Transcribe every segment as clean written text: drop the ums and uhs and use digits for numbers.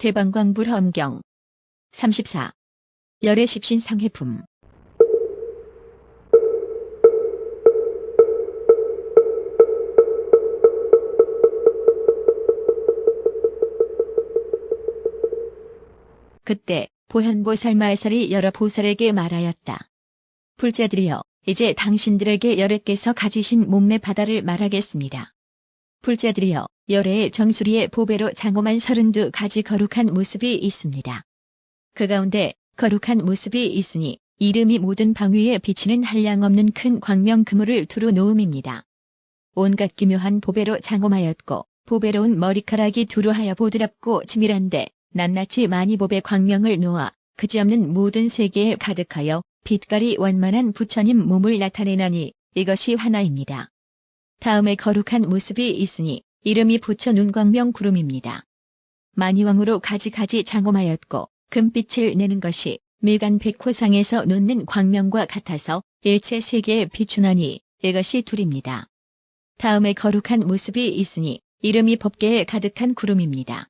대방광불험경 34. 열애 십신상회품. 그때 보현보살마살이 여러 보살에게 말하였다. 불자들이여, 이제 당신들에게 열애께서 가지신 몸매 바다를 말하겠습니다. 불자들이여, 열애의 정수리에 보배로 장엄한 32가지 거룩한 모습이 있습니다. 그 가운데 거룩한 모습이 있으니 이름이 모든 방 위에 비치는 한량없는 큰 광명 그물을 두루 놓음입니다. 온갖 기묘한 보배로 장엄하였고 보배로운 머리카락이 두루하여 보드랍고 치밀한데 낱낱이 많이 보배 광명을 놓아 그지없는 모든 세계에 가득하여 빛깔이 원만한 부처님 몸을 나타내나니 이것이 하나입니다. 다음에 거룩한 모습이 있으니 이름이 부처 눈광명 구름입니다. 만이왕으로 가지가지 장엄하였고 금빛을 내는 것이 밀간 백호상에서 놓는 광명과 같아서 일체 세계에 비추나니 이것이 둘입니다. 다음에 거룩한 모습이 있으니 이름이 법계에 가득한 구름입니다.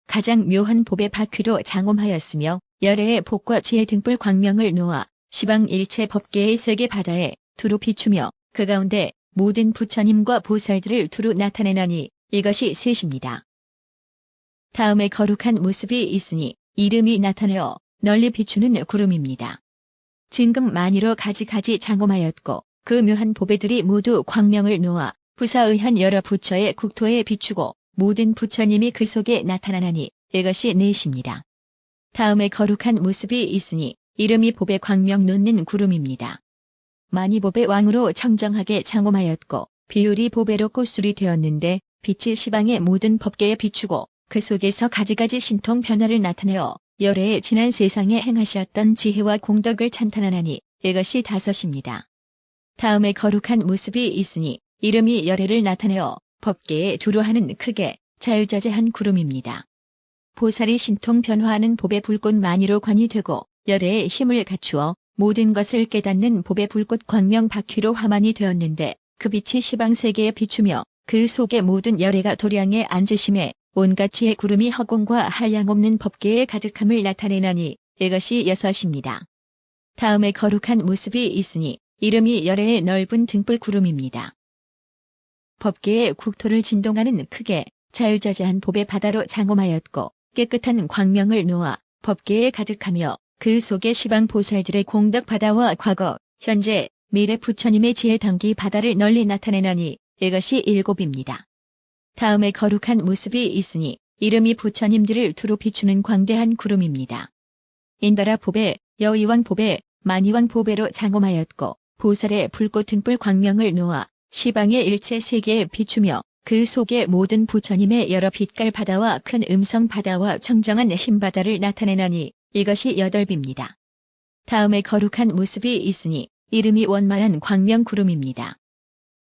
가장 묘한 법의 바퀴로 장엄하였으며 열애의 복과 지혜 등불 광명을 놓아 시방 일체 법계의 세계 바다에 두루 비추며 그 가운데 모든 부처님과 보살들을 두루 나타내나니 이것이 셋입니다. 다음에 거룩한 모습이 있으니 이름이 나타내어 널리 비추는 구름입니다. 진금 만이로 가지가지 장엄하였고 그 묘한 보배들이 모두 광명을 놓아 부사의한 여러 부처의 국토에 비추고 모든 부처님이 그 속에 나타나나니 이것이 넷입니다. 다음에 거룩한 모습이 있으니 이름이 보배 광명 놓는 구름입니다. 만이 보배 왕으로 청정하게 장엄하였고 비율이 보배로 꽃술이 되었는데 빛이 시방의 모든 법계에 비추고 그 속에서 가지가지 신통 변화를 나타내어 열애의 지난 세상에 행하셨던 지혜와 공덕을 찬탄하나니 이것이 다섯입니다. 다음에 거룩한 모습이 있으니 이름이 열애를 나타내어 법계에 두루하는 크게 자유자재한 구름입니다. 보살이 신통 변화하는 법의 불꽃 만이로 관이 되고 열애의 힘을 갖추어 모든 것을 깨닫는 법의 불꽃 광명 바퀴로 화만이 되었는데 그 빛이 시방세계에 비추며 그 속에 모든 열애가 도량에 앉으심에 온갖 지혜 구름이 허공과 한량없는 법계에 가득함을 나타내나니 이것이 여섯입니다. 다음에 거룩한 모습이 있으니 이름이 열애의 넓은 등불 구름입니다. 법계의 국토를 진동하는 크게 자유자재한 법의 바다로 장엄하였고 깨끗한 광명을 놓아 법계에 가득하며 그 속에 시방 보살들의 공덕 바다와 과거, 현재, 미래 부처님의 지혜 단기 바다를 널리 나타내나니 이것이 일곱입니다. 다음에 거룩한 모습이 있으니 이름이 부처님들을 두루 비추는 광대한 구름입니다. 인다라 보배, 여의왕 보배, 만이왕 보배로 장엄하였고 보살의 불꽃 등불 광명을 놓아 시방의 일체 세계에 비추며 그 속에 모든 부처님의 여러 빛깔 바다와 큰 음성 바다와 청정한 힘 바다를 나타내나니 이것이 여덟입니다. 다음에 거룩한 모습이 있으니 이름이 원만한 광명 구름입니다.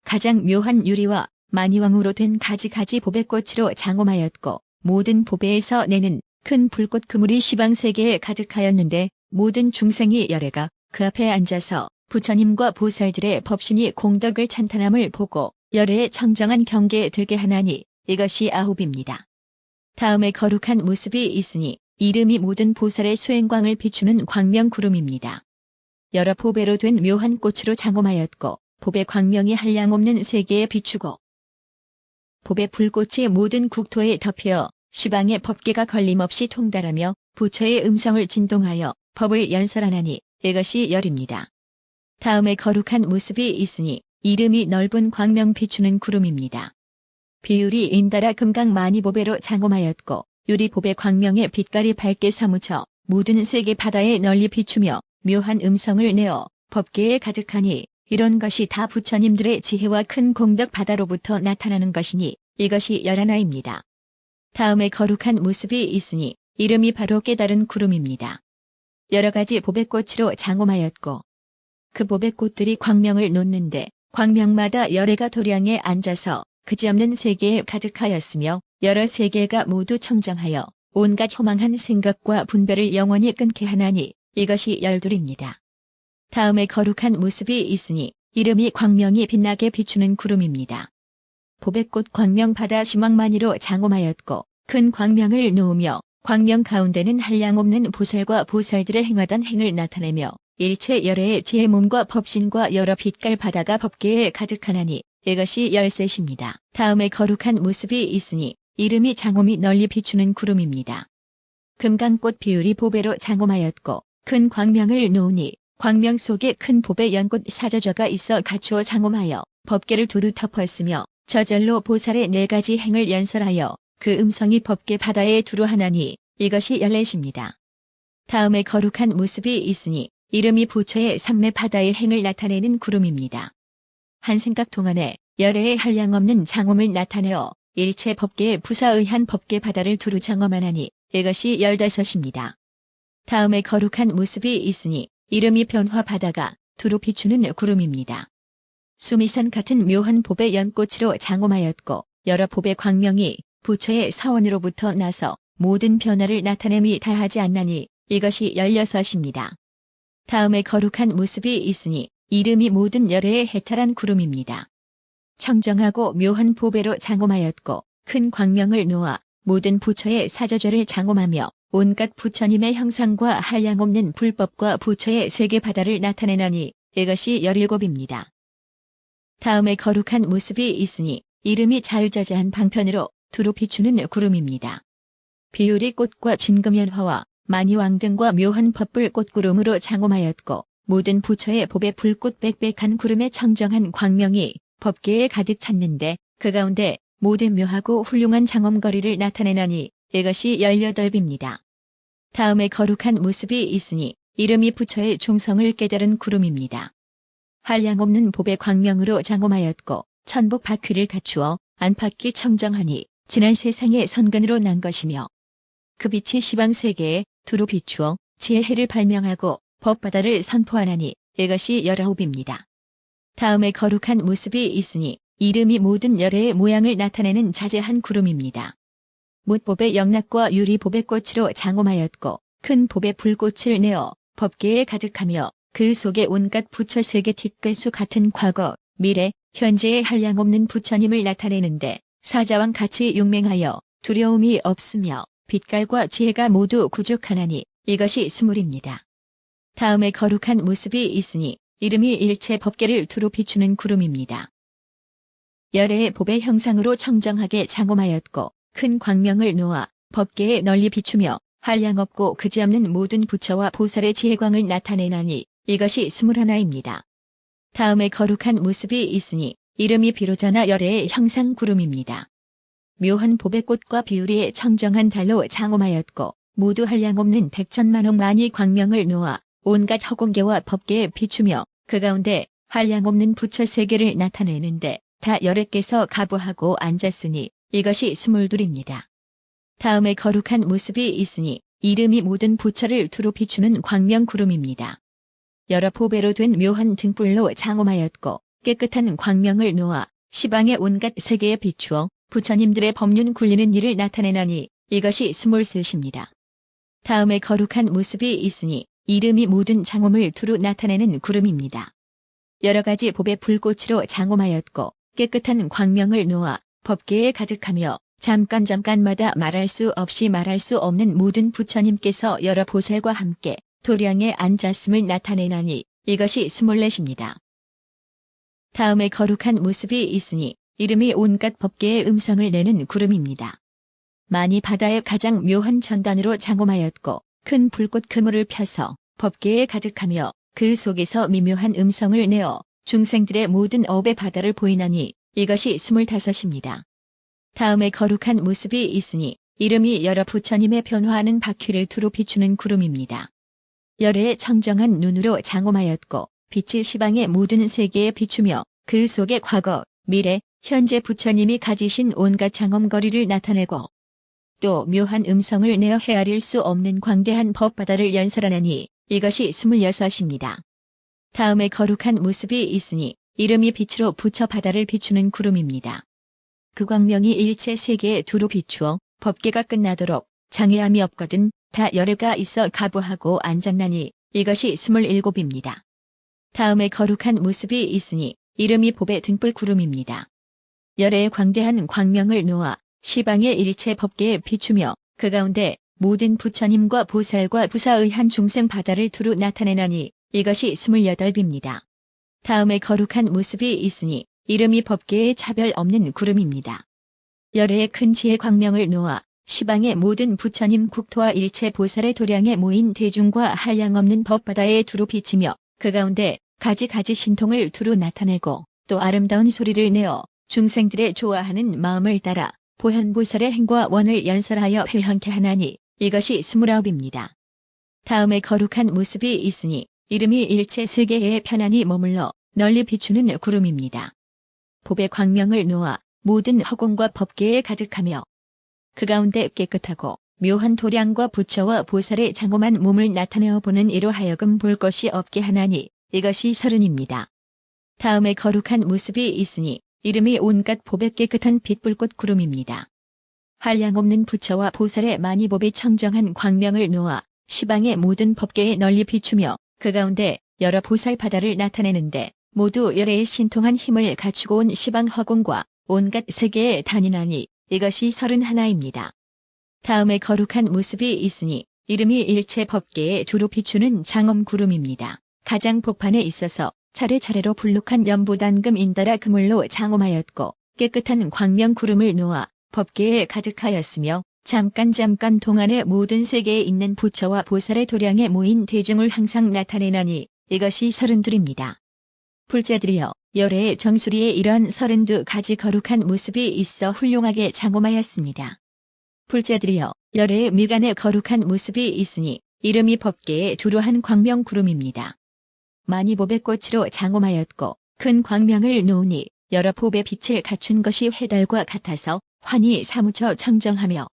가장 묘한 유리와 만이왕으로 된 가지가지 보배꽃으로 장엄하였고 모든 보배에서 내는 큰 불꽃 그물이 시방세계에 가득하였는데 모든 중생이 열애가 그 앞에 앉아서 부처님과 보살들의 법신이 공덕을 찬탄함을 보고 열애의 청정한 경계에 들게 하나니 이것이 아홉입니다. 다음에 거룩한 모습이 있으니 이름이 모든 보살의 수행광을 비추는 광명 구름입니다. 여러 보배로 된 묘한 꽃으로 장엄하였고 보배 광명이 한량없는 세계에 비추고 보배 불꽃이 모든 국토에 덮여 시방의 법계가 걸림없이 통달하며 부처의 음성을 진동하여 법을 연설하나니 이것이 열입니다. 다음에 거룩한 모습이 있으니 이름이 넓은 광명 비추는 구름입니다. 비율이 인다라 금강 만이보배로 장엄하였고 유리보배 광명의 빛깔이 밝게 사무쳐 모든 세계 바다에 널리 비추며 묘한 음성을 내어 법계에 가득하니 이런 것이 다 부처님들의 지혜와 큰 공덕 바다로부터 나타나는 것이니 이것이 열하나입니다. 다음에 거룩한 모습이 있으니 이름이 바로 깨달은 구름입니다. 여러 가지 보배꽃으로 장엄하였고 그 보배꽃들이 광명을 놓는데 광명마다 열애가 도량에 앉아서 그지없는 세계에 가득하였으며 여러 세계가 모두 청정하여 온갖 허망한 생각과 분별을 영원히 끊게 하나니 이것이 열둘입니다. 다음에 거룩한 모습이 있으니 이름이 광명이 빛나게 비추는 구름입니다. 보배꽃 광명 바다 시망만이로 장엄하였고 큰 광명을 놓으며 광명 가운데는 한량없는 보살과 보살들의 행하던 행을 나타내며 일체 열애의 지혜 몸과 법신과 여러 빛깔 바다가 법계에 가득하나니 이것이 열셋입니다. 다음에 거룩한 모습이 있으니 이름이 장엄이 널리 비추는 구름입니다. 금강꽃 비율이 보배로 장엄하였고 큰 광명을 놓으니 광명 속에 큰 보배 연꽃 사자좌가 있어 갖추어 장엄하여 법계를 두루 덮었으며 저절로 보살의 4가지 행을 연설하여 그 음성이 법계 바다에 두루 하나니 이것이 열넷입니다. 다음에 거룩한 모습이 있으니 이름이 부처의 삼매 바다의 행을 나타내는 구름입니다. 한 생각 동안에 열애의 한량없는 장엄을 나타내어 일체 법계의 부사의한 법계 바다를 두루 장엄하나니 이것이 15입니다. 다음에 거룩한 모습이 있으니 이름이 변화 바다가 두루 비추는 구름입니다. 수미산 같은 묘한 보배 연꽃으로 장엄하였고 여러 보배 광명이 부처의 사원으로부터 나서 모든 변화를 나타냄이 다하지 않나니 이것이 16입니다. 다음에 거룩한 모습이 있으니 이름이 모든 열애에 해탈한 구름입니다. 청정하고 묘한 보배로 장엄하였고 큰 광명을 놓아 모든 부처의 사저죄를 장엄하며 온갖 부처님의 형상과 한량없는 불법과 부처의 세계 바다를 나타내나니 이것이 17입니다. 다음에 거룩한 모습이 있으니 이름이 자유자재한 방편으로 두루 비추는 구름입니다. 비율이 꽃과 진금연화와 만이왕 등과 묘한 법불 꽃구름으로 장엄하였고 모든 부처의 법의 불꽃 빽빽한 구름의 청정한 광명이 법계에 가득 찼는데 그 가운데 모든 묘하고 훌륭한 장엄거리를 나타내나니 이것이 18입니다. 다음에 거룩한 모습이 있으니 이름이 부처의 종성을 깨달은 구름입니다. 한량없는 법의 광명으로 장엄하였고 천복 바퀴를 갖추어 안팎이 청정하니 지난 세상의 선근으로 난 것이며 그 빛이 시방세계에 두루 비추어 지혜의 해를 발명하고 법바다를 선포하나니 이것이 19입니다. 다음에 거룩한 모습이 있으니 이름이 모든 열애의 모양을 나타내는 자재한 구름입니다. 묻법의 영락과 유리법의 꽃으로 장엄하였고 큰 법의 불꽃을 내어 법계에 가득하며 그 속에 온갖 부처 세계 뒷글수 같은 과거, 미래, 현재의 한량없는 부처님을 나타내는데 사자왕 같이 용맹하여 두려움이 없으며 빛깔과 지혜가 모두 구족하나니 이것이 20입니다. 다음에 거룩한 모습이 있으니 이름이 일체 법계를 두루 비추는 구름입니다. 열애의 법의 형상으로 청정하게 장엄하였고 큰 광명을 놓아 법계에 널리 비추며 한량없고 그지없는 모든 부처와 보살의 지혜광을 나타내나니 이것이 21입니다. 다음에 거룩한 모습이 있으니 이름이 비로자나 열애의 형상 구름입니다. 묘한 보배 꽃과 비율이의 청정한 달로 장엄하였고 모두 한량없는 백천만억 만이 광명을 놓아 온갖 허공계와 법계에 비추며 그 가운데 한량없는 부처 세계를 나타내는데 다 열애께서 가부하고 앉았으니 이것이 22입니다. 다음에 거룩한 모습이 있으니 이름이 모든 부처를 두루 비추는 광명 구름입니다. 여러 보배로 된 묘한 등불로 장엄하였고 깨끗한 광명을 놓아 시방의 온갖 세계에 비추어 부처님들의 법륜 굴리는 일을 나타내나니 이것이 23입니다. 다음에 거룩한 모습이 있으니 이름이 모든 장엄을 두루 나타내는 구름입니다. 여러 가지 법의 불꽃으로 장엄하였고 깨끗한 광명을 놓아 법계에 가득하며 잠깐마다 말할 수 없이 말할 수 없는 모든 부처님께서 여러 보살과 함께 도량에 앉았음을 나타내나니 이것이 24입니다. 다음에 거룩한 모습이 있으니 이름이 온갖 법계의 음성을 내는 구름입니다. 만이 바다의 가장 묘한 전단으로 장엄하였고 큰 불꽃 그물을 펴서 법계에 가득하며 그 속에서 미묘한 음성을 내어 중생들의 모든 업의 바다를 보이나니 이것이 25입니다. 다음에 거룩한 모습이 있으니 이름이 여러 부처님의 변화하는 바퀴를 두루 비추는 구름입니다. 열애의 청정한 눈으로 장엄하였고 빛이 시방의 모든 세계에 비추며 그 속에 과거, 미래, 현재 부처님이 가지신 온갖 장엄거리를 나타내고 또 묘한 음성을 내어 헤아릴 수 없는 광대한 법바다를 연설하나니 이것이 26입니다. 다음에 거룩한 모습이 있으니 이름이 빛으로 부처 바다를 비추는 구름입니다. 그 광명이 일체 세계에 두루 비추어 법계가 끝나도록 장애함이 없거든 다 열애가 있어 가부하고 앉았나니 이것이 27입니다. 다음에 거룩한 모습이 있으니 이름이 법의 등불 구름입니다. 열애의 광대한 광명을 놓아 시방의 일체 법계에 비추며 그 가운데 모든 부처님과 보살과 부사의 한 중생 바다를 두루 나타내나니 이것이 28입니다. 다음에 거룩한 모습이 있으니 이름이 법계에 차별 없는 구름입니다. 열애의 큰 지혜 광명을 놓아 시방의 모든 부처님 국토와 일체 보살의 도량에 모인 대중과 한량없는 법바다에 두루 비치며 그 가운데 가지가지 신통을 두루 나타내고 또 아름다운 소리를 내어 중생들의 좋아하는 마음을 따라 보현보살의 행과 원을 연설하여 회형케 하나니 이것이 29입니다. 다음에 거룩한 모습이 있으니 이름이 일체 세계에 편안히 머물러 널리 비추는 구름입니다. 법의 광명을 놓아 모든 허공과 법계에 가득하며 그 가운데 깨끗하고 묘한 도량과 부처와 보살의 장엄한 몸을 나타내어 보는 이로 하여금 볼 것이 없게 하나니 이것이 30입니다. 다음에 거룩한 모습이 있으니 이름이 온갖 법의 깨끗한 빛불꽃 구름입니다. 한량없는 부처와 보살의 만이법의 청정한 광명을 놓아 시방의 모든 법계에 널리 비추며 그 가운데 여러 보살 바다를 나타내는데 모두 열애의 신통한 힘을 갖추고 온 시방 허공과 온갖 세계에 다니나니 이것이 31입니다. 다음에 거룩한 모습이 있으니 이름이 일체 법계에 두루 비추는 장엄 구름입니다. 가장 복판에 있어서 차례차례로 불룩한 연보단금 인달아 그물로 장엄하였고 깨끗한 광명 구름을 놓아 법계에 가득하였으며 잠깐 동안에 모든 세계에 있는 부처와 보살의 도량에 모인 대중을 항상 나타내나니 이것이 32입니다. 불자들이여 열애의 정수리에 이러한 32가지 거룩한 모습이 있어 훌륭하게 장엄하였습니다. 불자들이여 열애의 미간에 거룩한 모습이 있으니 이름이 법계에 두루한 광명 구름입니다. 많이 법의 꽃으로 장엄하였고 큰 광명을 놓으니 여러 법의 빛을 갖춘 것이 해달과 같아서 환히 사무쳐 청정하며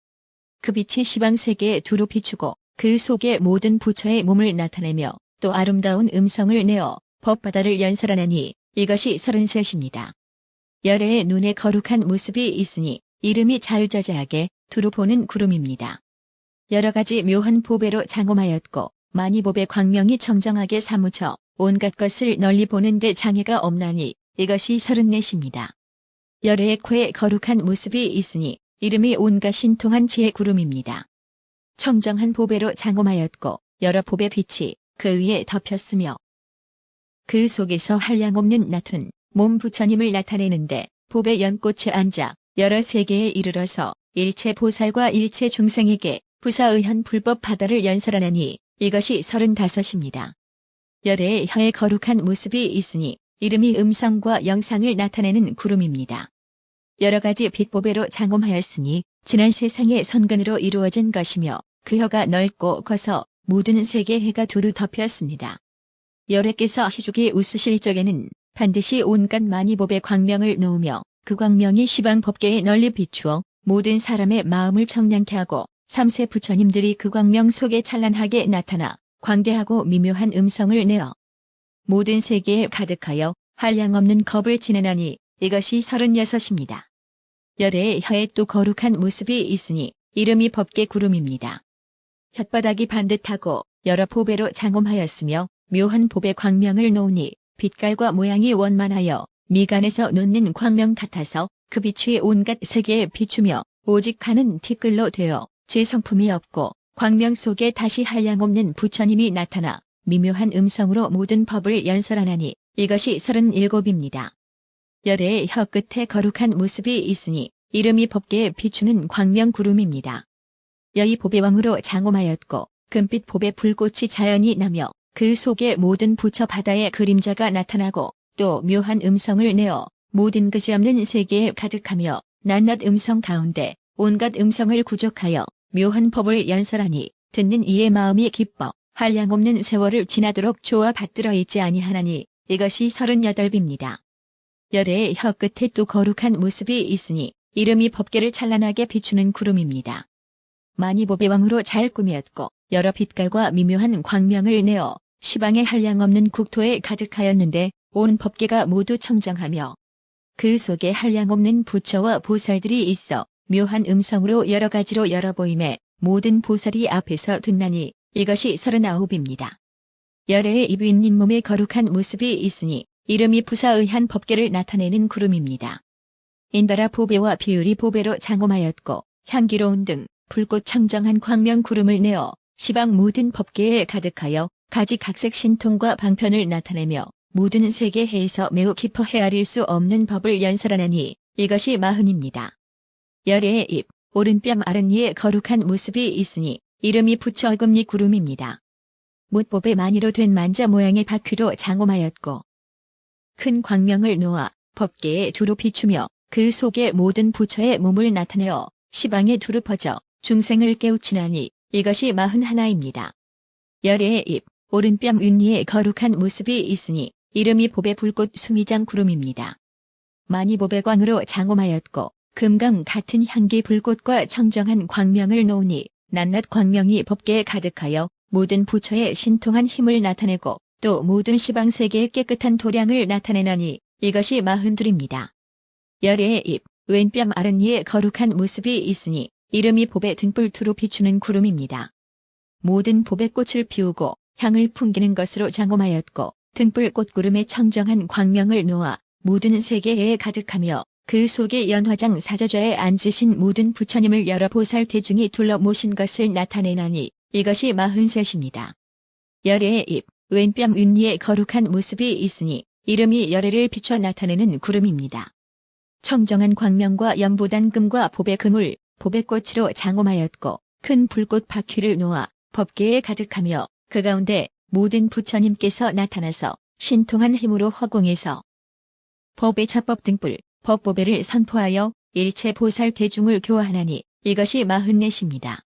그 빛이 시방세계에 두루 비추고 그 속에 모든 부처의 몸을 나타내며 또 아름다운 음성을 내어 법바다를 연설하나니 이것이 33입니다. 열애의 눈에 거룩한 모습이 있으니 이름이 자유자재하게 두루 보는 구름입니다. 여러 가지 묘한 보배로 장엄하였고 많이 법의 광명이 청정하게 사무쳐 온갖 것을 널리 보는데 장애가 없나니 이것이 34입니다. 열애의 코에 거룩한 모습이 있으니 이름이 온갖 신통한 지혜 구름입니다. 청정한 보배로 장엄하였고 여러 보배 빛이 그 위에 덮였으며 그 속에서 한량없는 나툰 몸 부처님을 나타내는데 보배 연꽃에 앉아 여러 세계에 이르러서 일체 보살과 일체 중생에게 부사의한 불법 바다를 연설하나니 이것이 35입니다. 열애의 혀에 거룩한 모습이 있으니 이름이 음성과 영상을 나타내는 구름입니다. 여러 가지 빛보배로 장엄하였으니 지난 세상의 선근으로 이루어진 것이며 그 혀가 넓고 커서 모든 세계 해가 두루 덮였습니다. 열애께서 희죽이 웃으실 적에는 반드시 온갖 만이법의 광명을 놓으며 그 광명이 시방 법계에 널리 비추어 모든 사람의 마음을 청량케 하고 삼세 부처님들이 그 광명 속에 찬란하게 나타나 광대하고 미묘한 음성을 내어 모든 세계에 가득하여 한량없는 겁을 지내나니 이것이 36입니다. 열애의 혀에 또 거룩한 모습이 있으니 이름이 법계 구름입니다. 혓바닥이 반듯하고 여러 보배로 장엄하였으며 묘한 보배 광명을 놓으니 빛깔과 모양이 원만하여 미간에서 놓는 광명 같아서 그 빛이 온갖 세계에 비추며 오직 하는 티끌로 되어 제 성품이 없고 광명 속에 다시 한량없는 부처님이 나타나 미묘한 음성으로 모든 법을 연설하나니 이것이 37입니다. 열애의 혀 끝에 거룩한 모습이 있으니 이름이 법계에 비추는 광명 구름입니다. 여의 보배왕으로 장엄하였고 금빛 보배 불꽃이 자연히 나며 그 속에 모든 부처 바다의 그림자가 나타나고 또 묘한 음성을 내어 모든 그지없는 세계에 가득하며 낱낱 음성 가운데 온갖 음성을 구족하여 묘한 법을 연설하니 듣는 이의 마음이 기뻐 한량없는 세월을 지나도록 좋아 받들어 있지 아니하나니 이것이 38입니다. 열애의 혀 끝에 또 거룩한 모습이 있으니 이름이 법계를 찬란하게 비추는 구름입니다. 많이 보배왕으로 잘 꾸몄고 여러 빛깔과 미묘한 광명을 내어 시방의 한량없는 국토에 가득하였는데 온 법계가 모두 청정하며 그 속에 한량없는 부처와 보살들이 있어 묘한 음성으로 여러 가지로 열어 보임에 모든 보살이 앞에서 듣나니 이것이 39입니다. 열애의 입인 잇몸에 거룩한 모습이 있으니 이름이 부사의한 법계를 나타내는 구름입니다. 인달아 보배와 비율이 보배로 장엄하였고 향기로운 등 불꽃 청정한 광명 구름을 내어 시방 모든 법계에 가득하여 가지각색 신통과 방편을 나타내며 모든 세계해에서 매우 깊어 헤아릴 수 없는 법을 연설하나니 이것이 마흔입니다. 열애의 입, 오른뺨 아랫니에 거룩한 모습이 있으니 이름이 부처 어금니 구름입니다. 못법의 만이로 된 만자 모양의 바퀴로 장엄하였고 큰 광명을 놓아 법계에 두루 비추며 그 속에 모든 부처의 몸을 나타내어 시방에 두루 퍼져 중생을 깨우치나니 이것이 41입니다. 열애의 입, 오른뺨 윗니에 거룩한 모습이 있으니 이름이 보배 불꽃 수미장 구름입니다. 많이 보배광으로 장엄하였고 금강 같은 향기 불꽃과 청정한 광명을 놓으니 낱낱 광명이 법계에 가득하여 모든 부처의 신통한 힘을 나타내고 또 모든 시방세계의 깨끗한 도량을 나타내나니 이것이 42입니다. 열애의 입, 왼뺨 아랫니에 거룩한 모습이 있으니 이름이 보배 등불 두루 비추는 구름입니다. 모든 보배꽃을 피우고 향을 풍기는 것으로 장엄하였고 등불 꽃구름에 청정한 광명을 놓아 모든 세계에 가득하며 그 속에 연화장 사저좌에 앉으신 모든 부처님을 여러 보살 대중이 둘러 모신 것을 나타내나니 이것이 43입니다. 열애의 입, 왼뺨 윗니에 거룩한 모습이 있으니 이름이 열애를 비춰 나타내는 구름입니다. 청정한 광명과 연보단 금과 보배 그물, 보배꽃으로 장엄하였고 큰 불꽃 바퀴를 놓아 법계에 가득하며 그 가운데 모든 부처님께서 나타나서 신통한 힘으로 허공에서 법의 차법 등불, 법보배를 선포하여 일체 보살 대중을 교화하나니 이것이 44입니다.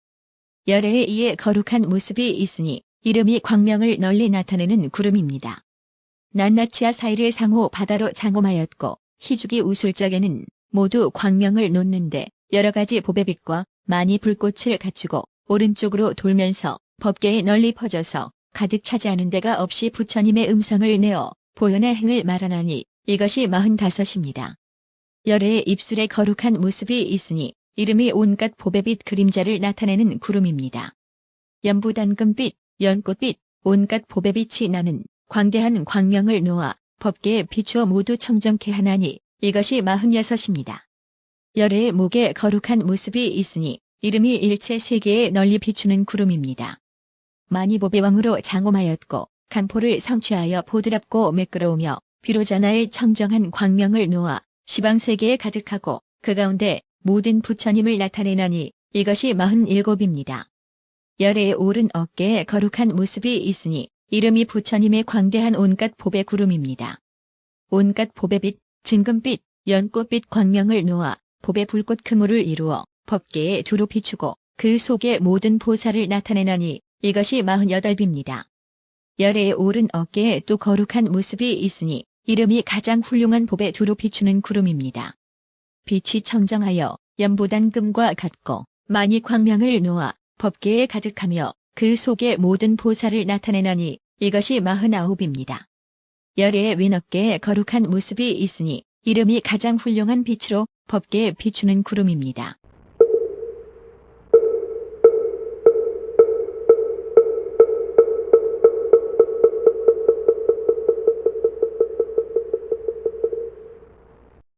열애에 이에 거룩한 모습이 있으니 이름이 광명을 널리 나타내는 구름입니다. 낱낱이하 사이를 상호 바다로 장엄하였고 희죽이 웃을 적에는 모두 광명을 놓는데 여러 가지 보배빛과 많이 불꽃을 갖추고 오른쪽으로 돌면서 법계에 널리 퍼져서 가득 차지하는 데가 없이 부처님의 음성을 내어 보현의 행을 말하나니 이것이 45입니다. 열애의 입술에 거룩한 모습이 있으니 이름이 온갖 보배빛 그림자를 나타내는 구름입니다. 연부단금빛, 연꽃빛, 온갖 보배빛이 나는 광대한 광명을 놓아 법계에 비추어 모두 청정케 하나니 이것이 46입니다. 열애의 목에 거룩한 모습이 있으니 이름이 일체 세계에 널리 비추는 구름입니다. 많이 보배왕으로 장엄하였고 간포를 성취하여 보드랍고 매끄러우며 비로자나의 청정한 광명을 놓아 시방세계에 가득하고 그 가운데 모든 부처님을 나타내나니 이것이 47입니다. 열애의 오른 어깨에 거룩한 모습이 있으니 이름이 부처님의 광대한 온갖 보배 구름입니다. 온갖 보배빛, 진금빛, 연꽃빛 광명을 놓아 보배 불꽃 그물을 이루어 법계에 두루 비추고 그 속에 모든 보살을 나타내나니 이것이 48입니다. 열애의 오른 어깨에 또 거룩한 모습이 있으니 이름이 가장 훌륭한 보배 두루 비추는 구름입니다. 빛이 청정하여 연보단 금과 같고 많이 광명을 놓아 법계에 가득하며 그 속에 모든 보살을 나타내나니 이것이 49입니다. 열애의 왼어깨에 거룩한 모습이 있으니 이름이 가장 훌륭한 빛으로 법계에 비추는 구름입니다.